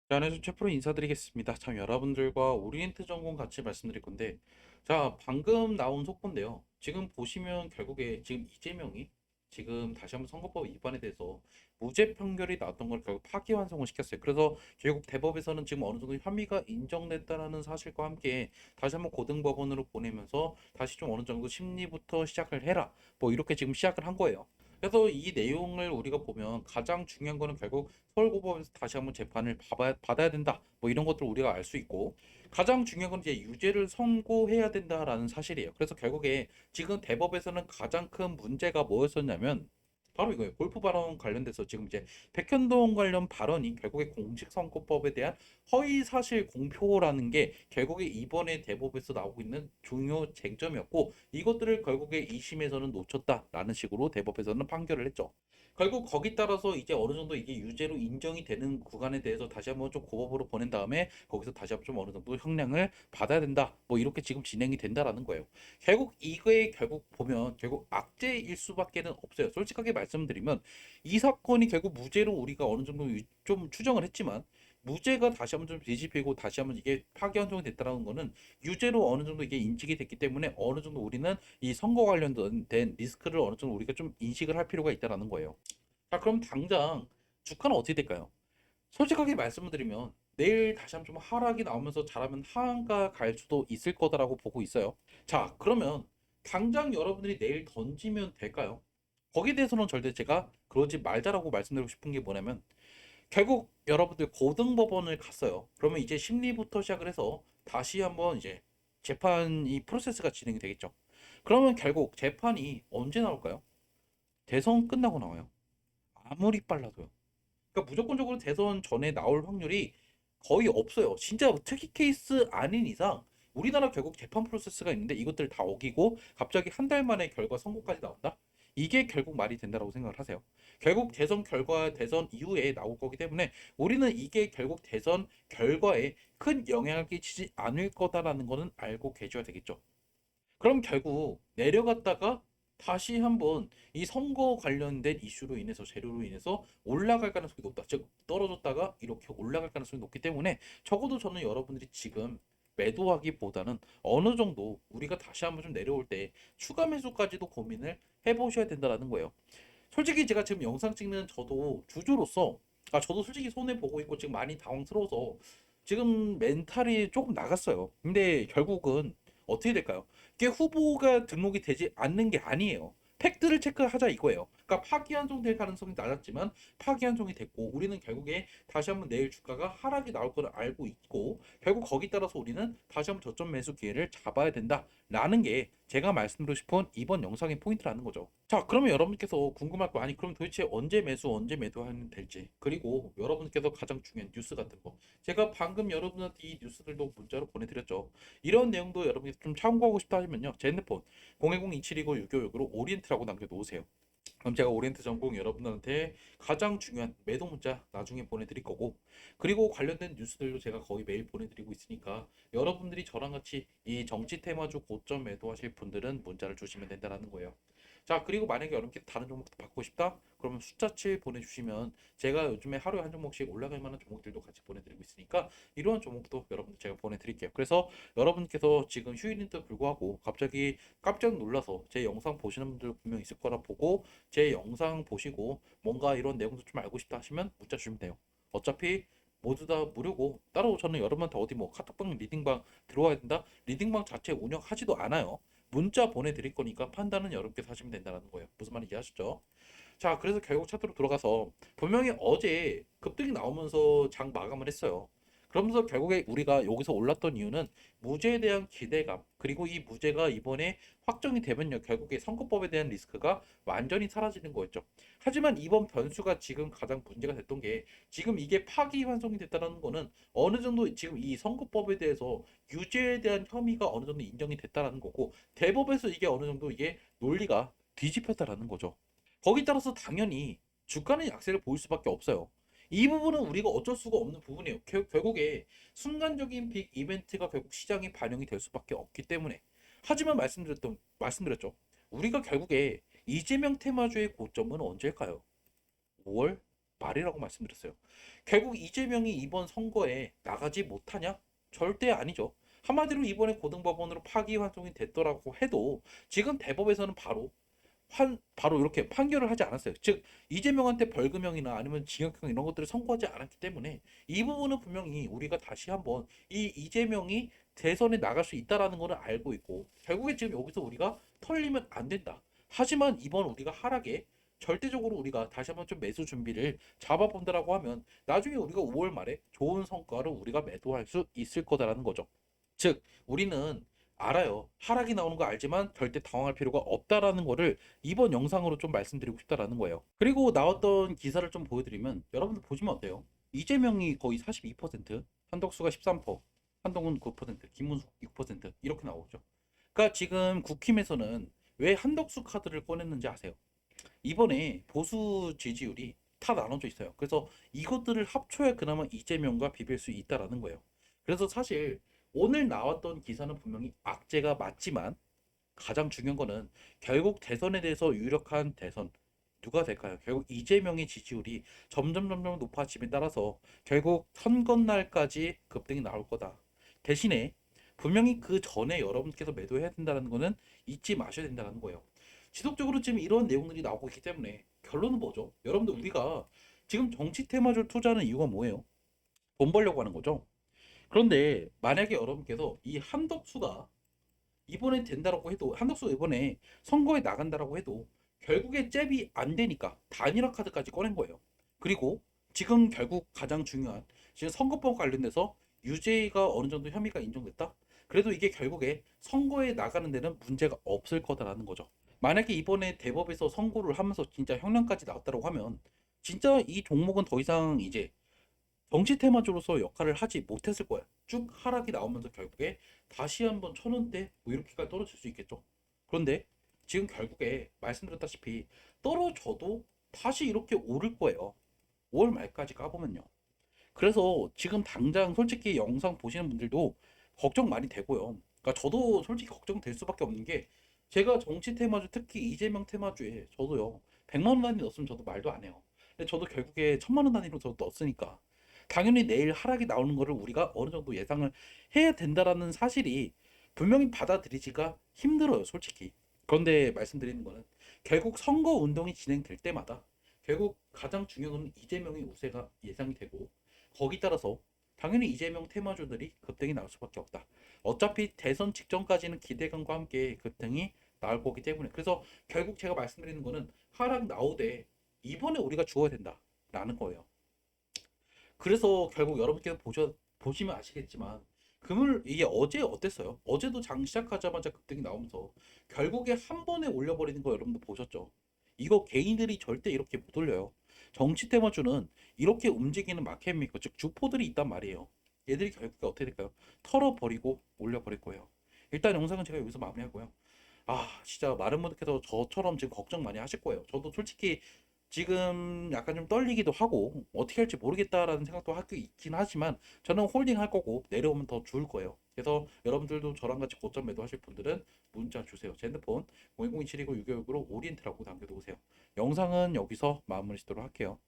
자, 안녕하세요. 최프로 인사드리겠습니다. 참, 여러분들과 오리엔트 전공 같이 말씀드릴 건데, 자, 방금 나온 속보인데요. 지금 보시면 결국에 지금 이재명이 지금 다시 한번 선거법 위반에 대해서 무죄 판결이 나왔던 걸 결국 파기환송을 시켰어요. 그래서 결국 대법에서는 지금 어느 정도 혐의가 인정됐다라는 사실과 함께 다시 한번 고등법원으로 보내면서 다시 좀 어느 정도 심리부터 시작을 해라. 뭐 이렇게 지금 시작을 한 거예요. 그래서 이 내용을 우리가 보면 가장 중요한 거는 결국 서울고법에서 다시 한번 재판을 받아야 된다. 뭐 이런 것들을 우리가 알 수 있고 가장 중요한 건 이제 유죄를 선고해야 된다라는 사실이에요. 그래서 결국에 지금 대법에서는 가장 큰 문제가 뭐였었냐면 바로 이거예요. 골프 발언 관련돼서 지금 이제 백현동 관련 발언이 결국에 공직선거법에 대한 허위 사실 공표라는 게 결국에 이번에 대법에서 나오고 있는 중요 쟁점이었고 이것들을 결국에 2심에서는 놓쳤다라는 식으로 대법에서는 판결을 했죠. 결국 거기 따라서 이제 어느 정도 이게 유죄로 인정이 되는 구간에 대해서 다시 한번 좀 고법으로 보낸 다음에 거기서 다시 한번 좀 어느 정도 형량을 받아야 된다. 뭐 이렇게 지금 진행이 된다라는 거예요. 결국 이거에 결국 보면 결국 악재일 수밖에는 없어요. 솔직하게 말씀드리면 이 사건이 결국 무죄로 우리가 어느 정도 좀 추정을 했지만 무죄가 다시 한번 좀 뒤집히고 다시 한번 이게 파기환송이 됐다라는 거는 유죄로 어느 정도 이게 인식이 됐기 때문에 어느 정도 우리는 이 선거 관련된 리스크를 어느 정도 우리가 좀 인식을 할 필요가 있다라는 거예요. 자, 그럼 당장 주가는 어떻게 될까요? 솔직하게 말씀을 드리면 내일 다시 한번 좀 하락이 나오면서 잘하면 하한가 갈 수도 있을 거다라고 보고 있어요. 자, 그러면 당장 여러분들이 내일 던지면 될까요? 거기에 대해서는 절대 제가 그러지 말자라고 말씀드리고 싶은 게 뭐냐면 결국 여러분들 고등법원을 갔어요. 그러면 이제 심리부터 시작을 해서 다시 한번 이제 재판 이 프로세스가 진행이 되겠죠. 그러면 결국 재판이 언제 나올까요? 대선 끝나고 나와요. 아무리 빨라도요. 그러니까 무조건적으로 대선 전에 나올 확률이 거의 없어요. 진짜 특이 케이스 아닌 이상 우리나라 결국 재판 프로세스가 있는데 이것들 다 어기고 갑자기 한 달 만에 결과 선고까지 나온다? 이게 결국 말이 된다라고 생각을 하세요. 결국 대선 결과 대선 이후에 나올 거기 때문에 우리는 이게 결국 대선 결과에 큰 영향을 끼치지 않을 거다라는 거는 알고 계셔야 되겠죠. 그럼 결국 내려갔다가 다시 한번 이 선거 관련된 이슈로 인해서 재료로 인해서 올라갈 가능성이 높다. 즉 떨어졌다가 이렇게 올라갈 가능성이 높기 때문에 적어도 저는 여러분들이 지금 매도하기보다는 어느 정도 우리가 다시 한번 좀 내려올 때 추가 매수까지도 고민을 해보셔야 된다는 거예요. 솔직히 제가 지금 영상 찍는 저도 주주로서 저도 솔직히 손해 보고 있고 지금 많이 당황스러워서 지금 멘탈이 조금 나갔어요. 근데 결국은 어떻게 될까요? 이게 후보가 등록이 되지 않는 게 아니에요. 팩트를 체크하자 이거예요. 그러니까 파기환송될 가능성이 낮았지만 파기환송이 됐고 우리는 결국에 다시 한번 내일 주가가 하락이 나올 걸 알고 있고 결국 거기 따라서 우리는 다시 한번 저점 매수 기회를 잡아야 된다라는 게 제가 말씀드리고 싶은 이번 영상의 포인트라는 거죠. 자, 그러면 여러분께서 궁금할 거 아니 그럼 도대체 언제 매수 언제 매도하면 될지 그리고 여러분께서 가장 중요한 뉴스 같은 거 제가 방금 여러분한테 이 뉴스들도 문자로 보내드렸죠. 이런 내용도 여러분이 좀 참고하고 싶다 하면요. 제 핸드폰 010-2729-6565로 오리엔트라고 남겨놓으세요. 그럼 제가 오리엔트 전공 여러분들한테 가장 중요한 매도 문자 나중에 보내드릴 거고 그리고 관련된 뉴스들도 제가 거의 매일 보내드리고 있으니까 여러분들이 저랑 같이 이 정치 테마주 고점 매도하실 분들은 문자를 주시면 된다는 거예요. 자, 그리고 만약에 여러분께 다른 종목도 받고 싶다? 그러면 숫자 7 보내주시면 제가 요즘에 하루에 한 종목씩 올라갈 만한 종목들도 같이 보내드리고 있으니까 이러한 종목도 여러분들 제가 보내드릴게요. 그래서 여러분께서 지금 휴일인데도 불구하고 갑자기 깜짝 놀라서 제 영상 보시는 분들 분명 있을 거라 보고 제 영상 보시고 뭔가 이런 내용도 좀 알고 싶다 하시면 문자 주시면 돼요. 어차피 모두 다 무료고 따로 저는 여러분한테 어디 뭐 카톡방 리딩방 들어와야 된다? 리딩방 자체 운영하지도 않아요. 문자 보내드릴 거니까 판단은 여러분께서 하시면 된다는 거예요. 무슨 말인지 아시죠? 자, 그래서 결국 차트로 돌아가서 분명히 어제 급등이 나오면서 장 마감을 했어요. 그러면서 결국에 우리가 여기서 올랐던 이유는 무죄에 대한 기대감, 그리고 이 무죄가 이번에 확정이 되면요, 결국에 선거법에 대한 리스크가 완전히 사라지는 거였죠. 하지만 이번 변수가 지금 가장 문제가 됐던 게 지금 이게 파기환송이 됐다는 거는 어느 정도 지금 이 선거법에 대해서 유죄에 대한 혐의가 어느 정도 인정이 됐다는 거고 대법에서 이게 어느 정도 이게 논리가 뒤집혔다라는 거죠. 거기 따라서 당연히 주가는 약세를 보일 수밖에 없어요. 이 부분은 우리가 어쩔 수가 없는 부분이에요. 결국에 순간적인 빅 이벤트가 결국 시장에 반영이 될 수밖에 없기 때문에. 하지만 말씀드렸죠. 우리가 결국에 이재명 테마주의 고점은 언제일까요? 5월? 말이라고 말씀드렸어요. 결국 이재명이 이번 선거에 나가지 못하냐? 절대 아니죠. 한마디로 이번에 고등법원으로 파기환송이 됐더라고 해도 지금 대법에서는 바로 이렇게 판결을 하지 않았어요. 즉 이재명한테 벌금형이나 아니면 징역형 이런 것들을 선고하지 않았기 때문에 이 부분은 분명히 우리가 다시 한번 이 이재명이 대선에 나갈 수 있다라는 거는 알고 있고 결국에 지금 여기서 우리가 털리면 안 된다. 하지만 이번 우리가 하락에 절대적으로 우리가 다시 한번 좀 매수 준비를 잡아본다라고 하면 나중에 우리가 5월 말에 좋은 성과를 우리가 매도할 수 있을 거다라는 거죠. 즉 우리는 알아요. 하락이 나오는 거 알지만 절대 당황할 필요가 없다라는 거를 이번 영상으로 좀 말씀드리고 싶다라는 거예요. 그리고 나왔던 기사를 좀 보여드리면 여러분들 보시면 어때요? 이재명이 거의 42%, 한덕수가 13%, 한동훈 9%, 김문수 6% 이렇게 나오죠. 그러니까 지금 국힘에서는 왜 한덕수 카드를 꺼냈는지 아세요? 이번에 보수 지지율이 다 나눠져 있어요. 그래서 이것들을 합쳐야 그나마 이재명과 비빌 수 있다라는 거예요. 그래서 사실 오늘 나왔던 기사는 분명히 악재가 맞지만 가장 중요한 거는 결국 대선에 대해서 유력한 대선 누가 될까요? 결국 이재명의 지지율이 점점 높아짐에 따라서 결국 선거 날까지 급등이 나올 거다. 대신에 분명히 그 전에 여러분께서 매도해야 된다는 거는 잊지 마셔야 된다는 거예요. 지속적으로 지금 이런 내용들이 나오고 있기 때문에 결론은 뭐죠? 여러분들 우리가 지금 정치 테마주를 투자하는 이유가 뭐예요? 돈 벌려고 하는 거죠. 그런데 만약에 여러분께서 이 한덕수가 이번에 된다라고 해도 한덕수가 이번에 선거에 나간다라고 해도 결국에 잽이 안 되니까 단일화 카드까지 꺼낸 거예요. 그리고 지금 결국 가장 중요한 지금 선거법 관련돼서 유죄가 어느 정도 혐의가 인정됐다. 그래도 이게 결국에 선거에 나가는 데는 문제가 없을 거다라는 거죠. 만약에 이번에 대법에서 선고를 하면서 진짜 형량까지 나왔다고 하면 진짜 이 종목은 더 이상 이제 정치 테마주로서 역할을 하지 못했을 거야. 쭉 하락이 나오면서 결국에 다시 한번 1,000원대 뭐 이렇게까지 떨어질 수 있겠죠. 그런데 지금 결국에 말씀드렸다시피 떨어져도 다시 이렇게 오를 거예요. 5월 말까지 까보면요. 그래서 지금 당장 솔직히 영상 보시는 분들도 걱정 많이 되고요. 그러니까 저도 솔직히 걱정될 수밖에 없는 게 제가 정치 테마주 특히 이재명 테마주에 저도요 100만 원 단위 넣었으면 저도 말도 안 해요. 근데 저도 결국에 1,000만 원 단위로 저도 넣었으니까 당연히 내일 하락이 나오는 거를 우리가 어느 정도 예상을 해야 된다라는 사실이 분명히 받아들이기가 힘들어요, 솔직히. 그런데 말씀드리는 거는 결국 선거 운동이 진행될 때마다 결국 가장 중요한 건 이재명의 우세가 예상이 되고 거기 따라서 당연히 이재명 테마주들이 급등이 나올 수밖에 없다. 어차피 대선 직전까지는 기대감과 함께 급등이 나올 거기 때문에 그래서 결국 제가 말씀드리는 거는 하락 나오되 이번에 우리가 죽어야 된다라는 거예요. 그래서 결국 여러분께서 보시면 아시겠지만 금을 이게 어제 어땠어요? 어제도 장 시작하자마자 급등이 나오면서 결국에 한 번에 올려버리는 거 여러분도 보셨죠? 이거 개인들이 절대 이렇게 못 올려요. 정치 테마주는 이렇게 움직이는 마켓메이커, 즉 주포들이 있단 말이에요. 얘들이 결국에 어떻게 될까요? 털어버리고 올려버릴 거예요. 일단 영상은 제가 여기서 마무리하고요. 진짜 많은 분들께서 저처럼 지금 걱정 많이 하실 거예요. 저도 솔직히 지금 약간 좀 떨리기도 하고 어떻게 할지 모르겠다라는 생각도 하고 있긴 하지만 저는 홀딩 할 거고 내려오면 더 좋을 거예요. 그래서 여러분들도 저랑 같이 고점 매도하실 분들은 문자 주세요. 제 핸드폰 01027296565로 오리엔트라고 남겨두세요. 영상은 여기서 마무리 짓도록 할게요.